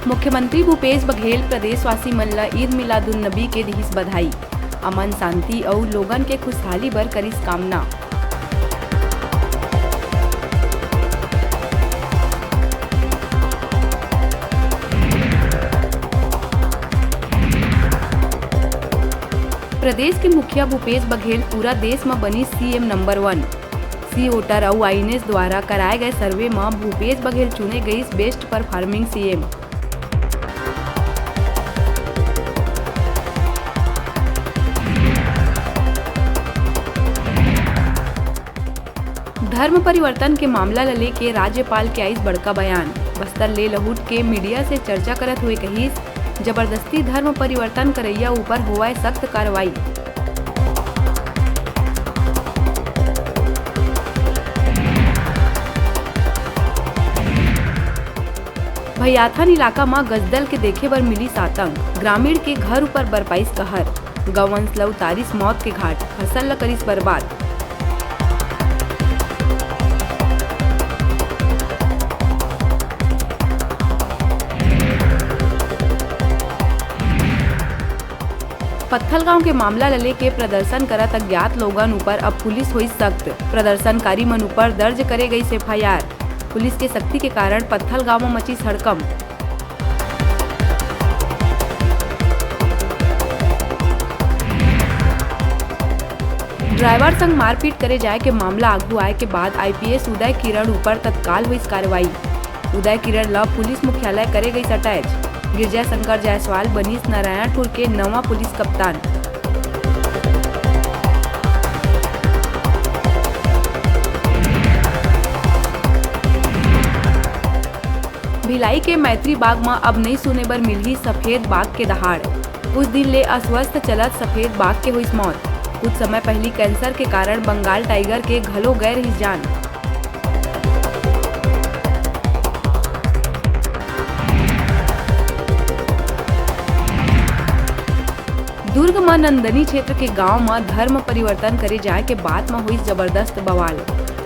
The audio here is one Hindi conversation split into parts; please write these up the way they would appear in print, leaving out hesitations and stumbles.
मुख्यमंत्री भूपेश बघेल प्रदेशवासी मन ला ईद मिलादुन नबी के दिहिस बधाई। अमन शांति और लोगन के खुशहाली बर करिस कामना। प्रदेश के मुखिया भूपेश बघेल पूरा देश में बनी सीएम नंबर 1। सी वोटर और आईएनएस द्वारा कराए गए सर्वे में भूपेश बघेल चुने गई बेस्ट परफॉर्मिंग सीएम। धर्म परिवर्तन के मामला ल लेके राज्यपाल के आइस बड़का बयान। बस्तर ले लहुट के मीडिया से चर्चा करत हुए कहिस, जबरदस्ती धर्म परिवर्तन करैया ऊपर होवाए सख्त कार्रवाई। भैयाथन इलाका में गजदल के देखे बर मिली आतंक। ग्रामीण के घर ऊपर बरपाइस कहर। गौवंश ल उतारिस मौत के घाट, फसल ल करिस बर्बाद। पत्थलगांव के मामला ल लेके प्रदर्शन करत अज्ञात लोगन ऊपर अब पुलिस हुई सख्त। प्रदर्शनकारी मन ऊपर दर्ज करे गई एफआईआर। पुलिस के सख्ती के कारण पत्थलगांव में मची हड़कंप। ड्राइवर संग मारपीट करे जाए के मामला आगू आए के बाद आईपीएस उदय किरण ऊपर तत्काल हुई कार्रवाई। उदय किरण ला पुलिस मुख्यालय करे गई अटैच। गिरजा शंकर जायसवाल बनीस नारायणपुर के नवा पुलिस कप्तान। भिलाई के मैत्री बाग में अब नहीं सुने बर मिली सफेद बाघ के दहाड़। कुछ दिन ले अस्वस्थ चलत सफेद बाघ के हुई मौत। कुछ समय पहले कैंसर के कारण बंगाल टाइगर के घलो गए रही जान। दुर्ग में नंदनी क्षेत्र के गांव में धर्म परिवर्तन करे जाए के बाद में हुई जबरदस्त बवाल।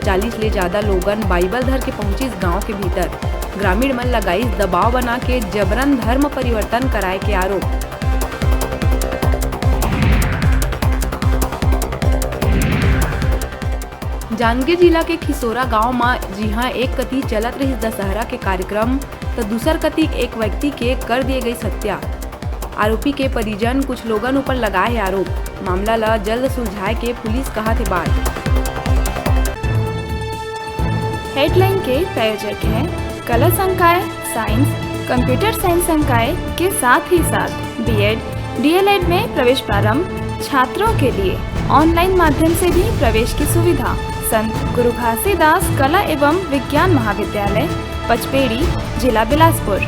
40 ले ज्यादा लोगन बाइबल धर के पहुंचिस गांव के भीतर। ग्रामीण मन लगाई दबाव बना के जबरन धर्म परिवर्तन कराए के आरोप। जांजगीर जिला के खिसोरा गांव में जिहां एक कती चलत रही दशहरा के कार्यक्रम तो दूसर कती एक व्यक्ति के कर दिए गई हत्या। आरोपी के परिजन कुछ लोगन ऊपर लगाए आरोप। मामला ला जल्द सुलझाए के पुलिस कहा थे बात। हेडलाइन के प्रायोजक हैं कला संकाय साइंस, कंप्यूटर साइंस संकाय के साथ ही साथ बीएड, डीएलएड में प्रवेश प्रारंभ। छात्रों के लिए ऑनलाइन माध्यम से भी प्रवेश की सुविधा। संत गुरु घासीदास कला एवं विज्ञान महाविद्यालय, पचपेड़ी, जिला बिलासपुर।